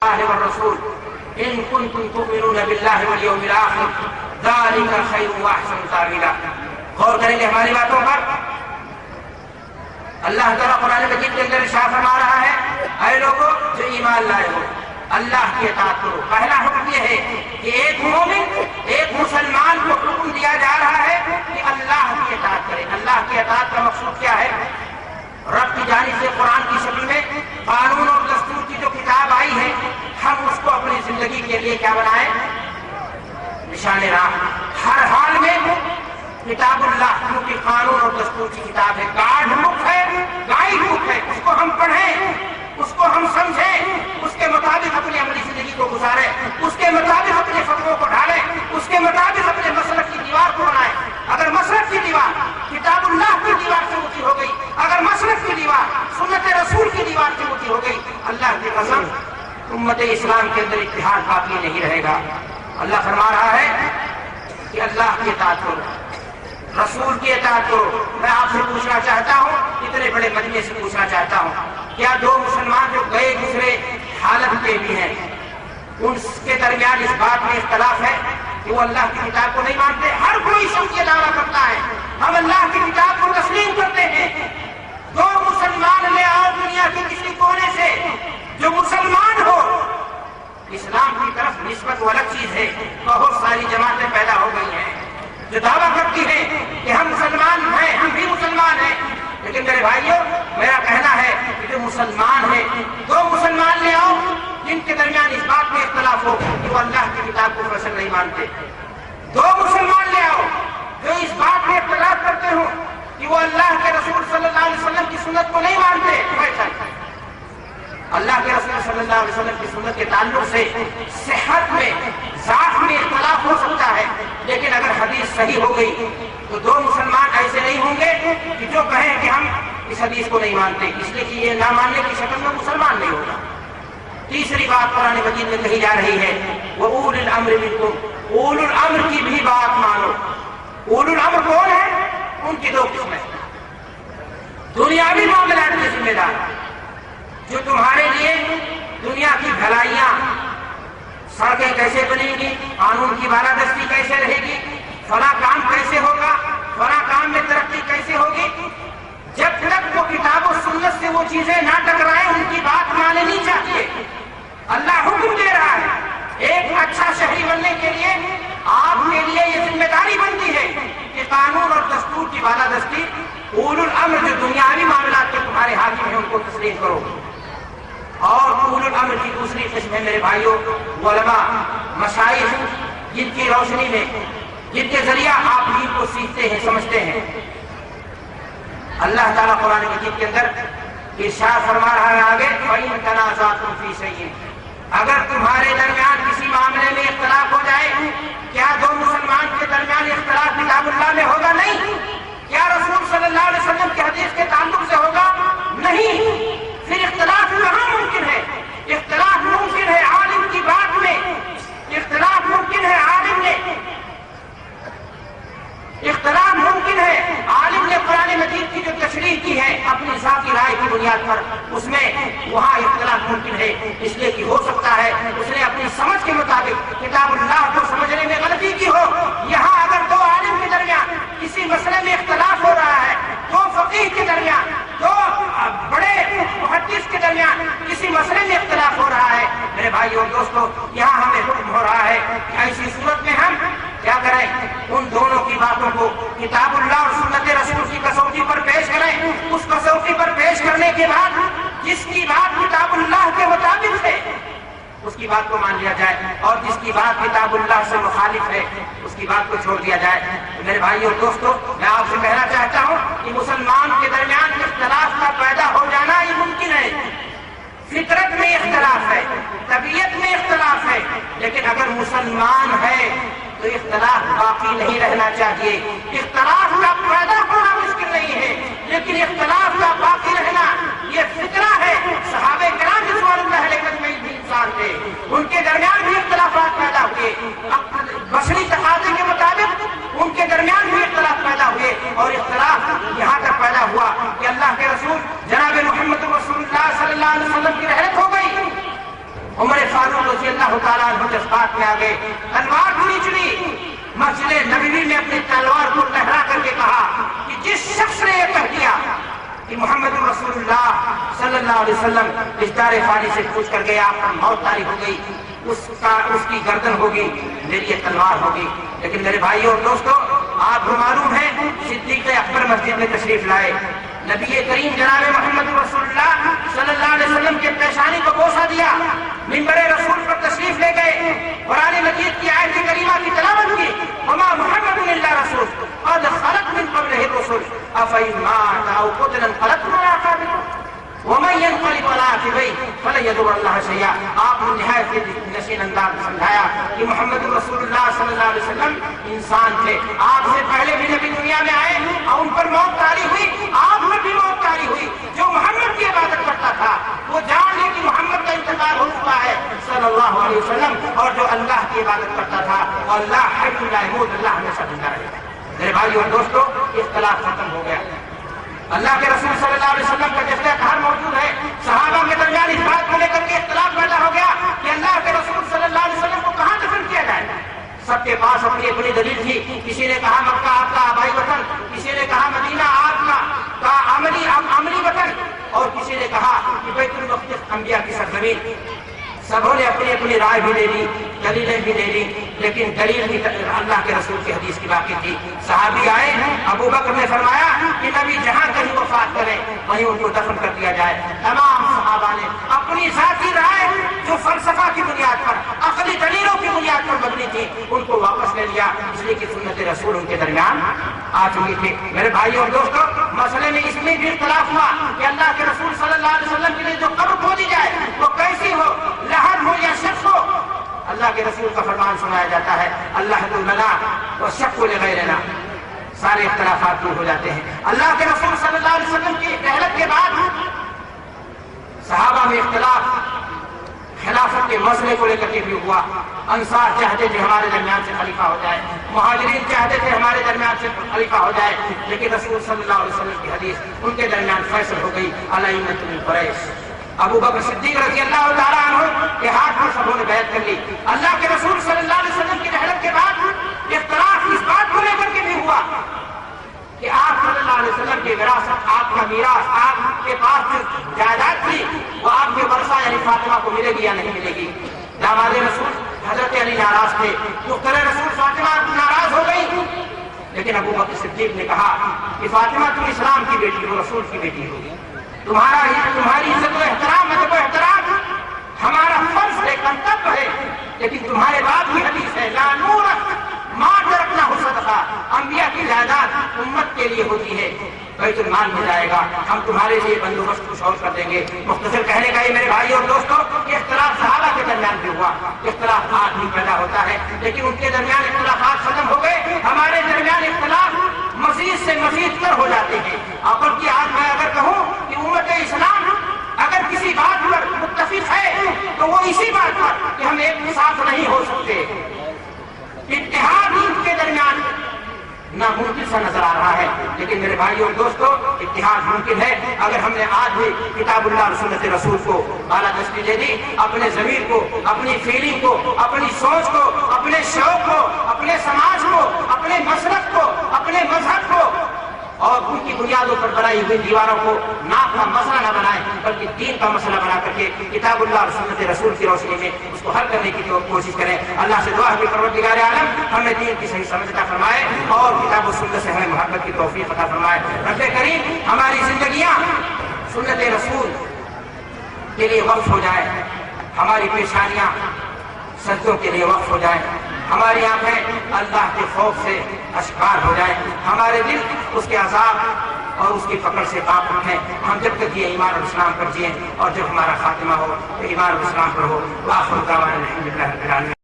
والرسول ان کنتم تؤمنون باللہ والیوم الآخر ذالک خیر واحسن تاویلا۔ غور کریں گے ہماری باتوں پر۔ اللہ تعالیٰ قرآن مجید کے اندر ارشاد فرما رہا ہے اے لوگوں جو ایمان لائے ہو اللہ کی اطاعت کرو۔ پہلا حکم یہ ہے کہ ایک مومن ایک مسلمان کو حکم دیا جا رہا ہے کہ اللہ کی اطاعت کرے۔ اللہ کی اطاعت کا مقصود کیا ہے؟ رب کی جانب سے قرآن کی شکل میں قانون اور دستور کی جو کتاب آئی ہے ہم اس کو اپنی زندگی کے لیے کیا بنائیں؟ نشان راہ۔ ہر حال میں کتاب اللہ کیونکہ قانون اور دستور کی کتاب ہے، گائیڈ بک ہے، گائیڈ بک ہے، اس کو ہم پڑھیں، اس کو ہم سمجھیں، اس کے مطابق اپنی عملی زندگی کو گزاریں، اس کے مطابق اپنے فتووں کو ڈالیں، اس کے مطابق اپنے مسلک کی دیوار کو بنائیں۔ اگر مسلک کی دیوار کتاب اللہ کی دیوار سے اونچی ہو گئی، اگر مسلک کی دیوار سنت رسول کی دیوار سے اونچی ہو گئی، اللہ کی قسم امت اسلام کے اندر اتحاد باقی نہیں رہے گا۔ اللہ فرما رہا ہے کہ اللہ کی اطاعت کرو، رسول کی اطاعت کرو۔ میں آپ سے پوچھنا چاہتا ہوں، اتنے بڑے مجمع سے پوچھنا چاہتا ہوں، کیا دو مسلمان جو گئے گزرے حالت کے بھی ہیں ان کے درمیان اس بات میں اختلاف ہے کہ وہ اللہ کی کتاب کو نہیں مانتے؟ ہر کوئی شخص یہ دعویٰ کرتا ہے ہم اللہ کی کتاب کو تسلیم کرتے ہیں۔ دو مسلمان لے آؤ دنیا کے کسی کونے سے جو مسلمان ہو، اسلام کی طرف نسبت وہ الگ چیز ہے۔ بہت ساری جماعتیں پیدا ہو گئی ہیں جو دعویٰ کرتی ہیں کہ ہم مسلمان ہیں، ہم بھی مسلمان ہیں، لیکن میرے بھائیوں میرا کہنا ہے کہ جو مسلمان ہیں دو مسلمان لے آؤ جن کے درمیان اس بات میں اختلاف ہو کہ وہ اللہ کی کتاب کو فیصل نہیں مانتے۔ دو مسلمان لے آؤ جو اس بات میں اختلاف کرتے ہو کہ وہ اللہ کے رسول صلی اللہ علیہ وسلم کی سنت کو نہیں مانتے۔ اللہ کے رسول صلی اللہ علیہ وسلم کی سنت کے تعلق سے صحت میں ذات میں اختلاف ہو سکتا ہے، لیکن اگر حدیث صحیح ہو گئی تو دو مسلمان ایسے نہیں ہوں گے کہ جو کہیں کہ ہم اس حدیث کو نہیں مانتے، اس لیے کہ یہ نہ ماننے کی شکل میں مسلمان نہیں ہوگا۔ تیسری بات قرآن مجید میں کہی جا رہی ہے وَأُولِي الْأَمْرِ مِنْكُمْ، اولو الامر کی بھی بات مانو۔ اولو الامر کون ہے؟ ان کی دو قسمیں، دنیاوی معاملات کے ذمہ دار جو تمہارے لیے دنیا کی بھلائیاں، سڑکیں کیسے بنیں گی، قانون کی بالادستی کیسے رہے گی، فلاں کام کیسے ہوگا، فلاں کام میں ترقی کیسے ہوگی، جب تک وہ کتاب و سنت سے وہ چیزیں نہ ٹکرائیں ان کی بات ماننی چاہیے۔ اللہ حکم دے رہا ہے، ایک اچھا شہری بننے کے لیے آپ کے لیے یہ ذمہ داری بنتی ہے کہ قانون اور دستور کی بالادستی اولو الامر جو دنیاوی معاملات کے تمہارے حاکم ہیں ان کو تسلیم کرو۔ اور اولو الامر کی دوسری قسم ہے میرے بھائیوں علماء، مشائخ، جن کی روشنی میں جن کے ذریعہ آپ دین کو سیکھتے ہیں سمجھتے ہیں۔ اللہ تعالیٰ قرآن مجید کے اندر ارشاد فرما رہا ہے آگے فَإِن تَنَازَعْتُمْ فِي شَيْءٍ، اگر تمہارے درمیان کسی معاملے میں اختلاف ہو جائے، کیا دو مسلمان کے درمیان اختلاف کتاب اللہ میں ہوگا؟ نہیں۔ کیا رسول صلی اللہ علیہ وسلم کی حدیث کے تعلق سے ہوگا؟ نہیں۔ پھر اختلاف کہاں ممکن ہے؟ اختلاف ممکن ہے عالم کی بات میں، اختلاف ممکن ہے عالم نے، اختلاف ممکن ہے عالم نے قرآن مجید کی جو تشریح کی ہے اپنی ذاتی رائے کی بنیاد پر، اس میں وہاں اختلاف ممکن ہے، اس لیے کہ ہو سکتا ہے اس نے اپنی سمجھ کے مطابق کتاب اللہ کو سمجھنے میں غلطی کی ہو۔ یہاں اگر دو عالم کے درمیان کسی مسئلے میں اختلاف ہو رہا ہے، دو فقیہ کے درمیان، دو بڑے محدث کے درمیان کسی مسئلے میں اختلاف ہو رہا ہے، میرے بھائیو اور دوستو یہاں ہمیں حکم ہو رہا ہے کہ ایسی صورت میں ہم کیا کریں؟ ان دونوں کی باتوں کو کتاب اللہ اور سنت رسول کی کسوٹی پر پیش کریں۔ اس کسوٹی پر پیش کرنے کے بعد جس کی بات کتاب اللہ کے مطابق ہے اس کی بات کو مان لیا جائے، اور جس کی بات کتاب اللہ سے مخالف ہے اس کی بات کو چھوڑ دیا جائے۔ میرے بھائیو اور دوستو میں آپ سے کہنا چاہتا ہوں کہ مسلمان کے درمیان اختلاف کا پیدا ہو جانا یہ ممکن ہے، فطرت میں اختلاف ہے، طبیعت میں اختلاف ہے، لیکن اگر مسلمان ہے تو اختلاف باقی نہیں رہنا چاہیے۔ اختلاف کا پیدا ہونا مشکل نہیں ہے، لیکن اختلاف کا باقی رہنا یہ فطرہ ہے۔ صحابہ کرام رضوان اللہ علیہ اجمعین بھی انسان تھے، ان کے درمیان بھی اختلافات پیدا ہوئے، بشری تقاضے کے مطابق ان کے درمیان بھی اختلاف پیدا ہوئے، اور اختلاف یہاں تک پیدا ہوا کہ اللہ کے رسول جناب محمد رسول اللہ صلی اللہ علیہ وسلم کی رحلت ہو گئی۔ عمر फारूक रज़ी अल्लाह ताला अन्हु जज्बात में आ गए, तलवार ढूंढी चुनी। मस्जिद नबवी में अपनी तलवार को लहरा करके कहा कि जिस शख्स ने यह कह दिया कि मोहम्मद रसूलुल्लाह सल्लल्लाहु अलैहि वसल्लम इस दारे फानी से पूछ कर गया, आप पर मौत तारी हो गई, उसकी गर्दन होगी, मेरी ये तलवार होगी। लेकिन मेरे भाइयों और दोस्तों, आपको मालूम है सिद्दीक़ अकबर मस्जिद में तशरीफ लाए, नबी करीम जनाब मोहम्मद रसूलुल्लाह सल्लल्लाहु अलैहि वसल्लम के पेशानी को बोसा दिया, मिंबरे रसूल पर तशरीफ ले गए, कुरान मजीद की आयत करीमा की तिलावत की, वमा मुहम्मदुन इल्ला रसूल क़द खलत मिन क़ब्लिहि रुसूल अफ़इन मात औ क़ुतिला इंक़लबतुम अला अक़ाबिकुम वमन यन्क़लिब अला अक़बैहि फ़लन यदुर्रल्लाह शैआ। आपने निहायत नशीन अंदाज में समझाया कि मोहम्मद रसूलुल्लाह सल्लल्लाहु अलैहि वसल्लम इंसान थे, आपसे पहले भी नबी दुनिया में आए और उन पर मौत तारी हुई, आप पर भी मौत तारी हुई। जो मोहम्मद की इबादत करता था वो जान ले कि मोहम्मद का इंतकाल हो चुका है सल्लल्लाहु अलैहि वसल्लम, और जो अल्लाह की इबादत करता था अल्लाह हय्युन ला यमूत, अल्लाह हमेशा जिंदा रहेगा। मेरे भाइयों और दोस्तों, इख्तिलाफ खत्म हो गया। अल्लाह के रसूल सल्लल्लाहु अलैहि वसल्लम का जज्बा इत्तेहाद मौजूद है। सहाबा के दरमियान इस बात को लेकर के इख्तिलाफ पैदा हो गया कि अल्लाह के रसूल सल्लल्लाहु अलैहि वसल्लम को कहाँ दफन किया जाए। सबके पास अपनी अपनी दलील थी। किसी ने कहा मक्का आपका आबाई वतन, किसी ने कहा मदीना आपका अमली वतन, और किसी ने कहा कि बैतुल मक़दिस अंबिया की सरजमीन। सबों ने अपनी अपनी राय भी ले ली, दलीलें भी ले ली, लेकिन दलील भी अल्लाह के रसूल की हदीस की बाकी थी। सहाबी आए, अबू बकर ने फरमाया कि नबी जहां कहीं वफात करें वहीं उनको दफन कर दिया जाए। तमाम सहाबा ने अपनी जाती राय जो फलसफा की बुनियाद पर, अकली दलीलों की बुनियाद पर बदली थी, उनको वापस ले लिया, इसलिए कि सुन्नत रसूल उनके दरमियान आ चुकी थी। मेरे भाइयों और दोस्तों, मसले में इसमें भी इख्तिलाफ हुआ कि अल्लाह के रसूल सल्लल्लाहु अलैहि वसल्लम के लिए जो कब्र खोदी जाए वो कैसी हो, लहद हो या शख्स हो। अल्लाह के रसूल का फरमान सुनाया जाता है, अल्लाह लना व शक्कु लिगैरिना, सारे इख्तिलाफात दूर हो जाते हैं। अल्लाह के रसूल सल्लल्लाहु अलैहि वसल्लम की रहलत के बाद सहाबा में इख्तिलाफ खिलाफत के मसले को लेकर के भी हुआ। अंसार चाहते थे हमारे दरमियान से खलीफा हो जाए, मुहाजिरीन चाहते थे हमारे दरमियान से खलीफा हो जाए, लेकिन रसूल सल्लल्लाहु अलैहि वसल्लम की हदीस उनके दरमियान फैसल हो गई, अलैमतुल मिन कुरैश। अबू बकर सिद्दीक रज़ी अल्लाह ताला अन्हु के हाथ पर सबों ने बैत कर ली। अल्लाह के रसूल सल्लल्लाहु अलैहि वसल्लम की रहलत के बाद इख्तिलाफ इस बात को लेकर के भी हुआ कि आप सल्लल्लाहु अलैहि वसल्लम की विरासत, आपका मीरास, आपके पास जो जायदाद थी वो आपके वर्षा यानी फातिमा को मिलेगी या नहीं मिलेगी। दामाद रसूल हजरत अली नाराज थे, दुख्तर रसूल फातिमा नाराज हो गई, लेकिन अबू बकर सिद्दीक ने कहा कि फातिमा तुम इस्लाम की बेटी हो, रसूल की बेटी हो, तुम्हारी इज्जत व एहतराम, अदब व एहतराम हमारा फर्ज है, कर्तव्य है, लेकिन तुम्हारे बाप की हदीस है, ला नूर मां तरकना हो सदका, अंबिया की जायदाद उम्मत के लिए होती है, बैतुल माल में जाएगा, हम तुम्हारे लिए बंदोबस्त कुछ और कर देंगे। मुख्तसर कहने का ये मेरे भाई और दोस्तों, इख्तिलाफ सहाबा के दरमियान भी हुआ, इख्तिलाफ आज भी पैदा होता है, लेकिन उनके दरमियान इख्तिलाफात खत्म हो गए, हमारे दरमियान इख्तिलाफ मजीद से मजीद तर हो जाते हैं। अब की आज मैं अगर कहूँ कि उम्मत इस्लाम अगर किसी बात पर मुत्तफिक है तो वो इसी बात पर कि हम एक साथ नहीं हो सकते। इत्तेहाद के दरमियान नामुमकिन सा नजर आ रहा है, लेकिन मेरे भाइयों और दोस्तों, इत्तेहाद मुमकिन है अगर हमने आज भी किताबुल्लाह और सुन्नत रसूल को बालादस्ती दे दी, अपने ज़मीर को, अपनी फीलिंग को, अपनी सोच को, अपने शौक को, अपने समाज को, अपने मसलक को, अपने मजहब को और उनकी बुनियादों पर बनाई हुई दीवारों को नाप का मसला न बनाए, बल्कि दीन का मसला बना करके किताबुल्लाह और सुन्नत रसूल की रोशनी में उसको हल करने की कोशिश करें। अल्लाह से दुआ है कि परवरदिगार आलम हमें दीन की सही समझ अता फरमाए और किताब और सुन्नत से हमें मोहब्बत की तौफीक अता फरमाए। रब्बे करीम हमारी जिंदगियां सुन्नत रसूल के लिए वक्फ हो जाए, हमारी पेशानियां सज्जों के लिए वक्फ हो जाए, हमारी आंखें अल्लाह के खौफ से अश्कार हो जाए, हमारे दिल उसके अज़ाब और उसकी पकड़ से कांप उठें। हम जब तक ये ईमान और इस्लाम पर जिए और जब हमारा खातिमा हो तो ईमान और इस्लाम पर हो। आखिर दावाना अल्हम्दुलिल्लाह रब्बिल आलमीन।